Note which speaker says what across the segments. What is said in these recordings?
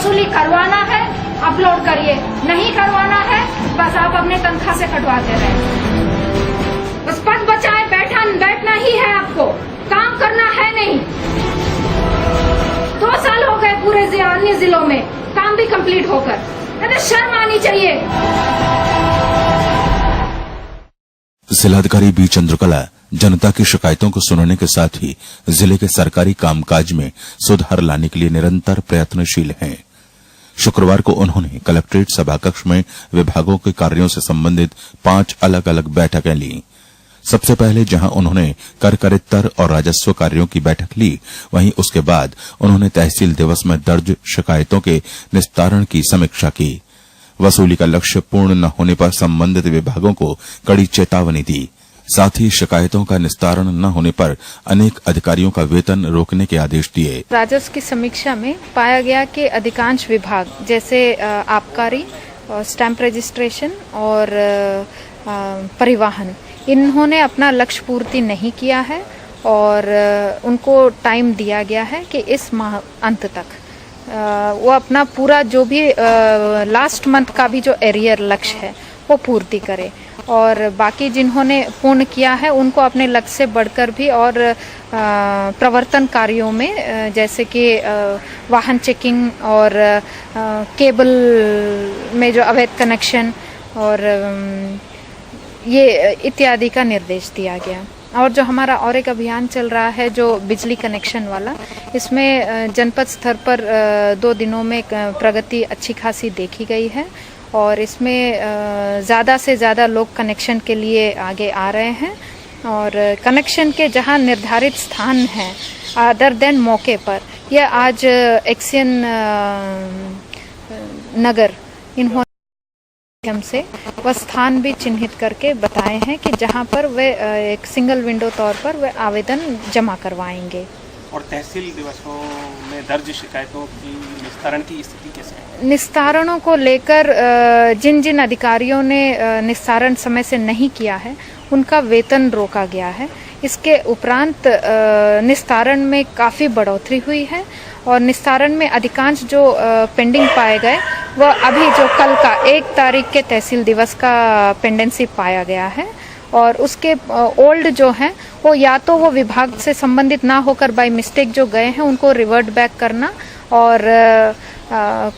Speaker 1: वसूली करवाना है अपलोड करिए, नहीं करवाना है बस आप अपने तनख्वाह से कटवाते रहे। बस पद बचाए बैठना ही है, आपको काम करना है नहीं। 2 साल हो गए पूरे अन्य जिलों में काम भी कंप्लीट होकर, तो शर्म आनी चाहिए।
Speaker 2: जिलाधिकारी बी चंद्रकला जनता की शिकायतों को सुनने के साथ ही जिले के सरकारी कामकाज में सुधार लाने के लिए निरंतर प्रयत्नशील हैं। शुक्रवार को उन्होंने कलेक्ट्रेट सभाकक्ष में विभागों के कार्यों से संबंधित 5 अलग अलग बैठकें ली। सबसे पहले जहां उन्होंने कर करित्तर और राजस्व कार्यों की बैठक ली, वहीं उसके बाद उन्होंने तहसील दिवस में दर्ज शिकायतों के निस्तारण की समीक्षा की। वसूली का लक्ष्य पूर्ण न होने पर संबंधित विभागों को कड़ी चेतावनी दी। साथ ही शिकायतों का निस्तारण न होने पर अनेक अधिकारियों का वेतन रोकने के आदेश दिए।
Speaker 3: राजस्व की समीक्षा में पाया गया कि अधिकांश विभाग जैसे आबकारी, स्टैंप रजिस्ट्रेशन और परिवहन, इन्होंने अपना लक्ष्य पूर्ति नहीं किया है और उनको टाइम दिया गया है कि इस माह अंत तक वो अपना पूरा जो भी लास्ट मंथ का भी जो एरियर लक्ष्य है वो पूर्ति करे, और बाकी जिन्होंने पूर्ण किया है उनको अपने लक्ष्य से बढ़कर भी और प्रवर्तन कार्यों में जैसे कि वाहन चेकिंग और केबल में जो अवैध कनेक्शन और ये इत्यादि का निर्देश दिया गया। और जो हमारा और एक अभियान चल रहा है जो बिजली कनेक्शन वाला, इसमें जनपद स्तर पर 2 दिनों में प्रगति अच्छी खासी देखी गई है और इसमें ज़्यादा से ज़्यादा लोग कनेक्शन के लिए आगे आ रहे हैं और कनेक्शन के जहां निर्धारित स्थान हैं अदर देन मौके पर, यह आज एक्सियन नगर इन्होंने से वह स्थान भी चिन्हित करके बताए हैं कि जहां पर वे एक सिंगल विंडो तौर पर वे आवेदन जमा करवाएंगे।
Speaker 4: और तहसील दिवसों में दर्ज शिकायतों की निस्तारण की स्थिति कैसे है?
Speaker 3: निस्तारणों को लेकर जिन जिन अधिकारियों ने निस्तारण समय से नहीं किया है उनका वेतन रोका गया है। इसके उपरांत निस्तारण में काफ़ी बढ़ोतरी हुई है और निस्तारण में अधिकांश जो पेंडिंग पाए गए वह अभी जो कल का 1 तारीख के तहसील दिवस का पेंडेंसी पाया गया है और उसके ओल्ड जो हैं वो या तो वो विभाग से संबंधित ना होकर बाय मिस्टेक जो गए हैं उनको रिवर्ट बैक करना और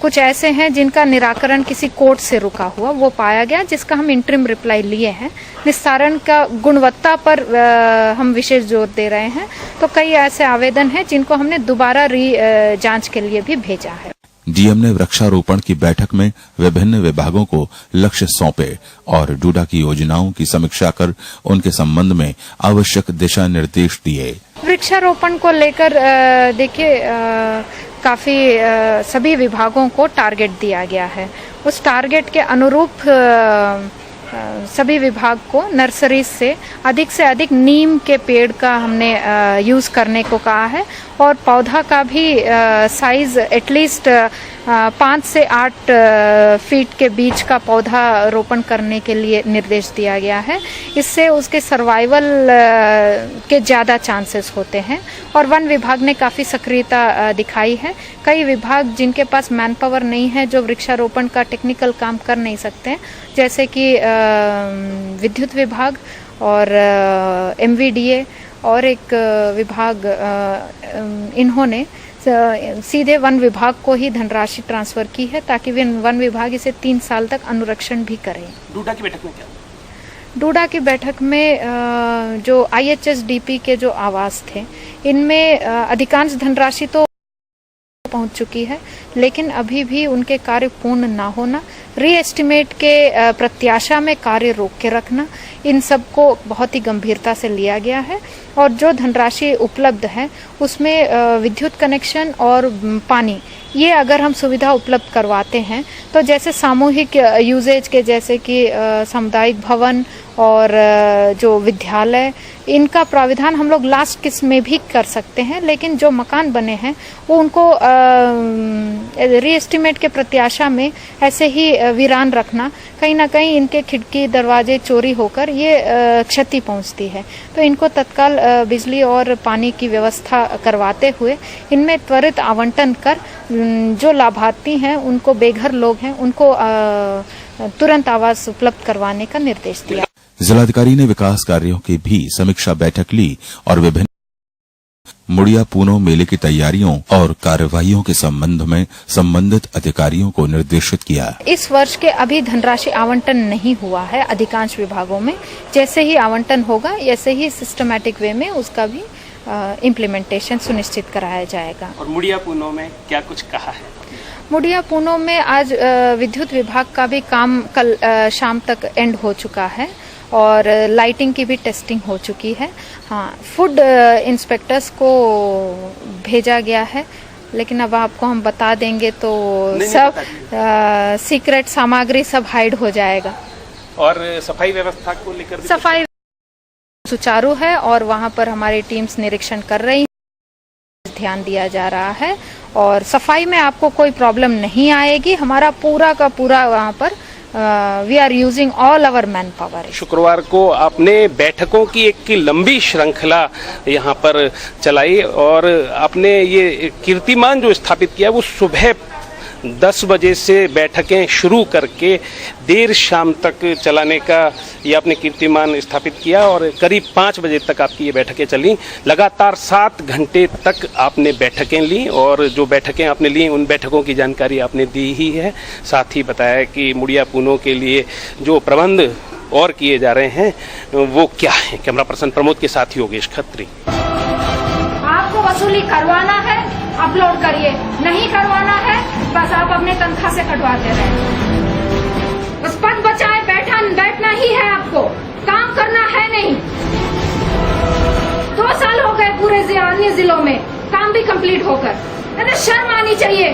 Speaker 3: कुछ ऐसे हैं जिनका निराकरण किसी कोर्ट से रुका हुआ वो पाया गया, जिसका हम इंटरिम रिप्लाई लिए हैं। निस्तारण का गुणवत्ता पर हम विशेष जोर दे रहे हैं, तो कई ऐसे आवेदन हैं जिनको हमने दोबारा जांच के लिए भी भेजा है।
Speaker 2: डीएम ने वृक्षारोपण की बैठक में विभिन्न विभागों को लक्ष्य सौंपे और डूडा की योजनाओं की समीक्षा कर उनके संबंध में आवश्यक दिशा निर्देश दिए।
Speaker 3: वृक्षारोपण को लेकर देखिए काफी सभी विभागों को टारगेट दिया गया है। उस टारगेट के अनुरूप सभी विभाग को नर्सरी से अधिक नीम के पेड़ का हमने यूज करने को कहा है और पौधा का भी साइज एटलीस्ट 5 से 8 फीट के बीच का पौधा रोपण करने के लिए निर्देश दिया गया है। इससे उसके सर्वाइवल के ज़्यादा चांसेस होते हैं और वन विभाग ने काफ़ी सक्रियता दिखाई है। कई विभाग जिनके पास मैन पावर नहीं है, जो वृक्षारोपण का टेक्निकल काम कर नहीं सकते हैं, जैसे कि विद्युत विभाग और MVDA और एक विभाग, इन्होंने सीधे वन विभाग को ही धनराशि ट्रांसफर की है ताकि वन विभाग इसे 3 साल तक अनुरक्षण भी करे।
Speaker 4: डूडा की बैठक में क्या?
Speaker 3: डूडा की बैठक में जो IHSDP के जो आवास थे, इनमें अधिकांश धनराशि तो पहुंच चुकी है, लेकिन अभी भी उनके कार्य पूर्ण ना होना, रीएस्टिमेट के प्रत्याशा में कार्य रोक के रखना, इन सब को बहुत ही गंभीरता से लिया गया है। और जो धनराशि उपलब्ध है उसमें विद्युत कनेक्शन और पानी, ये अगर हम सुविधा उपलब्ध करवाते हैं तो जैसे सामूहिक यूजेज के जैसे कि सामुदायिक भवन और जो विद्यालय, इनका प्राविधान हम लोग लास्ट किस्त में भी कर सकते हैं, लेकिन जो मकान बने हैं वो उनको रीएस्टिमेट के प्रत्याशा में ऐसे ही वीरान रखना, कहीं ना कहीं इनके खिड़की दरवाजे चोरी होकर ये क्षति पहुंचती है। तो इनको तत्काल बिजली और पानी की व्यवस्था करवाते हुए इनमें त्वरित आवंटन कर जो लाभार्थी हैं, उनको बेघर लोग हैं, उनको तुरंत आवास उपलब्ध करवाने का निर्देश दिया।
Speaker 2: जिलाधिकारी ने विकास कार्यों की भी समीक्षा बैठक ली और विभिन्न मुड़िया पूनो मेले की तैयारियों और कार्यवाहियों के संबंध में संबंधित अधिकारियों को निर्देशित किया।
Speaker 3: इस वर्ष के अभी धनराशि आवंटन नहीं हुआ है अधिकांश विभागों में। जैसे ही आवंटन होगा, ऐसे ही सिस्टमैटिक वे में उसका भी इम्प्लीमेंटेशन सुनिश्चित कराया जाएगा।
Speaker 4: और मुड़िया पूनो में क्या कुछ कहा है?
Speaker 3: मुड़िया पूनो में आज विद्युत विभाग का भी काम कल शाम तक एंड हो चुका है और लाइटिंग की भी टेस्टिंग हो चुकी है। हाँ, फूड इंस्पेक्टर्स को भेजा गया है, लेकिन अब आपको हम बता देंगे तो सब सीक्रेट सामग्री सब हाइड हो जाएगा।
Speaker 4: और सफाई व्यवस्था को लेकर
Speaker 3: सफाई सुचारू है और वहाँ पर हमारी टीम्स निरीक्षण कर रही हैं, ध्यान दिया जा रहा है और सफाई में आपको कोई प्रॉब्लम नहीं आएगी। हमारा पूरा का पूरा वहाँ पर we are using all our man power.
Speaker 4: शुक्रवार को आपने बैठकों की एक लंबी श्रृंखला यहाँ पर चलाई और आपने ये कीर्तिमान जो स्थापित किया वो सुबह 10 बजे से बैठकें शुरू करके देर शाम तक चलाने का ये आपने कीर्तिमान स्थापित किया और करीब 5 बजे तक आपकी ये बैठकें चली। लगातार 7 घंटे तक आपने बैठकें ली और जो बैठकें आपने ली उन बैठकों की जानकारी आपने दी ही है। साथ ही बताया कि मुड़िया पूनो के लिए जो प्रबंध और किए जा रहे हैं वो क्या है। कैमरा पर्सन प्रमोद के साथ योगेश खत्री।
Speaker 1: आपको वसूली करवाना है, अपलोड करिए, नहीं करवाना है बस आप अपने तनख्वाह से कटवाते रहे। बस पद बचाए बैठना ही है, आपको काम करना है नहीं। 2 साल हो गए पूरे अन्य जिलों में काम भी कंप्लीट होकर, शर्म आनी चाहिए।